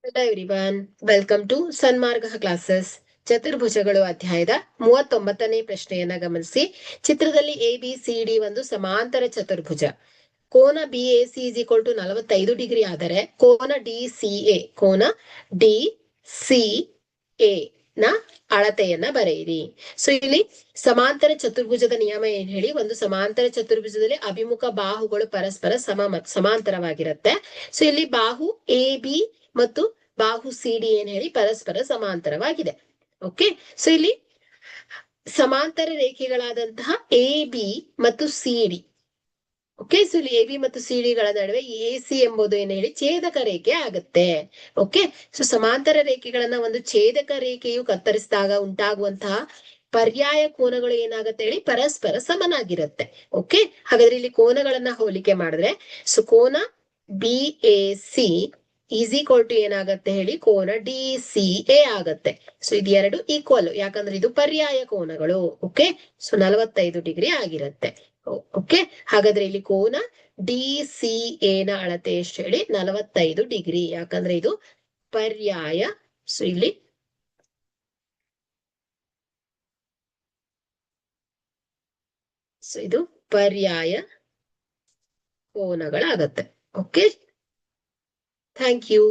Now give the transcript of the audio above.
Hello everyone, welcome to Sanmarga classes. ಚತುರ್ಭುಜಗಳು ಅಧ್ಯಾಯದ 39ನೇ ಪ್ರಶ್ನೆಯನ್ನ ಗಮನಿಸಿ. ಚಿತ್ರದಲ್ಲಿ ABCD ಒಂದು ಸಮಾಂತರ ಚತುರ್ಭುಜ. ಕೋನ BAC is equal to 45 degree ಆದರೆ ಕೋನ DCA ನ ಅಳತೆಯನ್ನ ಬರೆಯಿರಿ. ಸೊ ಇಲ್ಲಿ ಸಮಾಂತರ ಚತುರ್ಭುಜದ ನಿಯಮ ಏನ್ ಹೇಳಿ, ಒಂದು ಸಮಾಂತರ ಚತುರ್ಭುಜದಲ್ಲಿ ಅಭಿಮುಖ ಬಾಹುಗಳು ಪರಸ್ಪರ ಸಮಾಂತರವಾಗಿರುತ್ತೆ. ಸೊ ಇಲ್ಲಿ ಬಾಹು AB ಮತ್ತು ಬಾಹು CD ಏನ್ ಹೇಳಿ ಪರಸ್ಪರ ಸಮಾಂತರವಾಗಿದೆ. ಓಕೆ, ಸೊ ಇಲ್ಲಿ ಸಮಾಂತರ ರೇಖೆಗಳಾದಂತಹ AB ಮತ್ತು CD. ಓಕೆ, ಸೊ ಇಲ್ಲಿ AB ಮತ್ತು CD ಗಳ ನಡುವೆ AC ಎಂಬುದು ಏನ್ ಹೇಳಿ ಛೇದಕ ರೇಖೆ ಆಗುತ್ತೆ. ಓಕೆ, ಸೊ ಸಮಾಂತರ ರೇಖೆಗಳನ್ನ ಒಂದು ಛೇದಕ ರೇಖೆಯು ಕತ್ತರಿಸಿದಾಗ ಉಂಟಾಗುವಂತಹ ಪರ್ಯಾಯ ಕೋನಗಳು ಏನಾಗುತ್ತೆ ಹೇಳಿ ಪರಸ್ಪರ ಸಮನಾಗಿರುತ್ತೆ. ಓಕೆ, ಹಾಗಾದ್ರೆ ಇಲ್ಲಿ ಕೋನಗಳನ್ನ ಹೋಲಿಕೆ ಮಾಡಿದ್ರೆ ಸೊ ಕೋನ BAC ಈಸ್ ಈಕ್ವಲ್ ಟು ಏನಾಗತ್ತೆ ಹೇಳಿ ಕೋನ DCA ಆಗತ್ತೆ. ಸೊ ಇದು ಎರಡು ಈಕ್ವಲ್, ಯಾಕಂದ್ರೆ ಇದು ಪರ್ಯಾಯ ಕೋನಗಳು. ಓಕೆ, ಸೊ 45 ಡಿಗ್ರಿ ಆಗಿರುತ್ತೆ. ಓಕೆ, ಹಾಗಾದ್ರೆ ಇಲ್ಲಿ ಕೋನ DCA ನ ಅಳತೆ ಎಷ್ಟು ಹೇಳಿ 45 ಡಿಗ್ರಿ, ಯಾಕಂದ್ರೆ ಇದು ಪರ್ಯಾಯ. ಸೊ ಇಲ್ಲಿ ಇದು ಪರ್ಯಾಯ ಕೋನಗಳಾಗತ್ತೆ. Okay, thank you.